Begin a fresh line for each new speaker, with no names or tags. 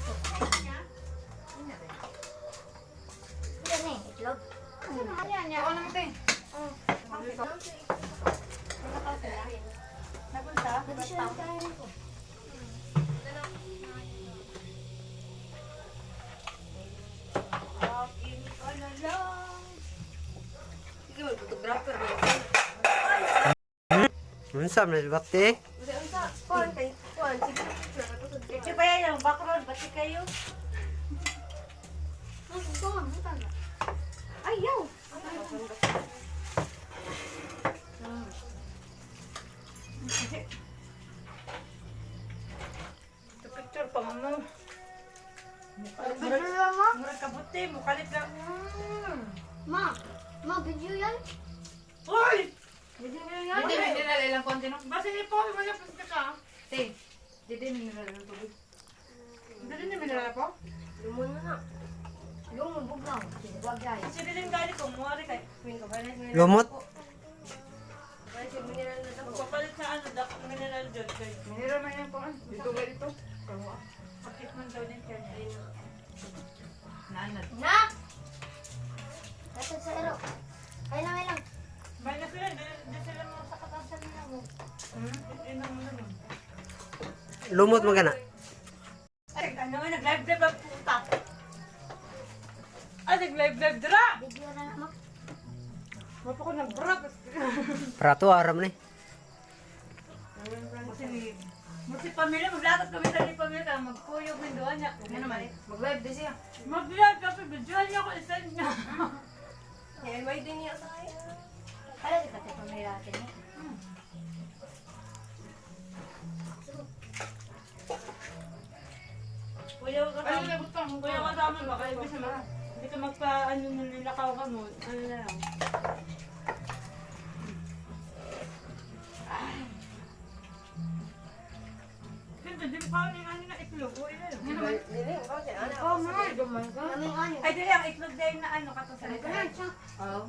tusok. Yan eh, itlog.
Ako naman tayo. Napunta?
Pwede siya lang tayo ko.
Akin ka na lang.
Sige, mag-photographer.
Unsa man bakti?
Kuhan, sige.
Ito pa yan yung background, pati kayo.
Ayaw!
Ito picture pa mo.
Video yan, ma?
Murag kabuti, mukalit lang.
Ma, video yan?
Uy!
Video yan?
Hindi, mineral ilang konti no? Basta ni po, wala pa ka. Te, hindi mineral ilang tubig. Hindi ni mineral po?
Lumon mo na.
Yung mabog lang. Huwag yan.
Kasi din gali ko, muwari kay.
Lumot.
Ay, si mineral na daw.
Magpapalit sa ano, mineral dyan. Mineral man yan po. Dito ba dito? Sakit man daw din kanya. Nanat.
Na! Ito sa ero. Kaya lang.
Bahay na sila, di sila mga sa katasan nila mo. Inang mo na nun.
Lumot man kana.
Ay, ano nga, nag-live-live ang puta. Ah, nag-live-live dira!
Video na ma.
Mapa ko nag-brap.
Prato aram ni.
Kasi pamilya, maglakas kami sa ni pamilya, magkuyog ng doon niya.
Ano naman eh? Mag-live din siya.
Mag-live kasi videoan niya ako isan niya.
Yan, may din niya tayo.
Kaya di pati pamiratin eh.
Kuya ka kuya ka sa amin, baka ibig sabihin, hindi ka magpa-ano na nilakaw ka mo. Ano na lang. Ganda, di ba yung ano na itlog? O, ilan?
Dili, kasi ano.
Oh, my God.
Kaming ano.
Ay, dili, ang itlog dahil na ano, kato sa
Ito na siya.
Oo.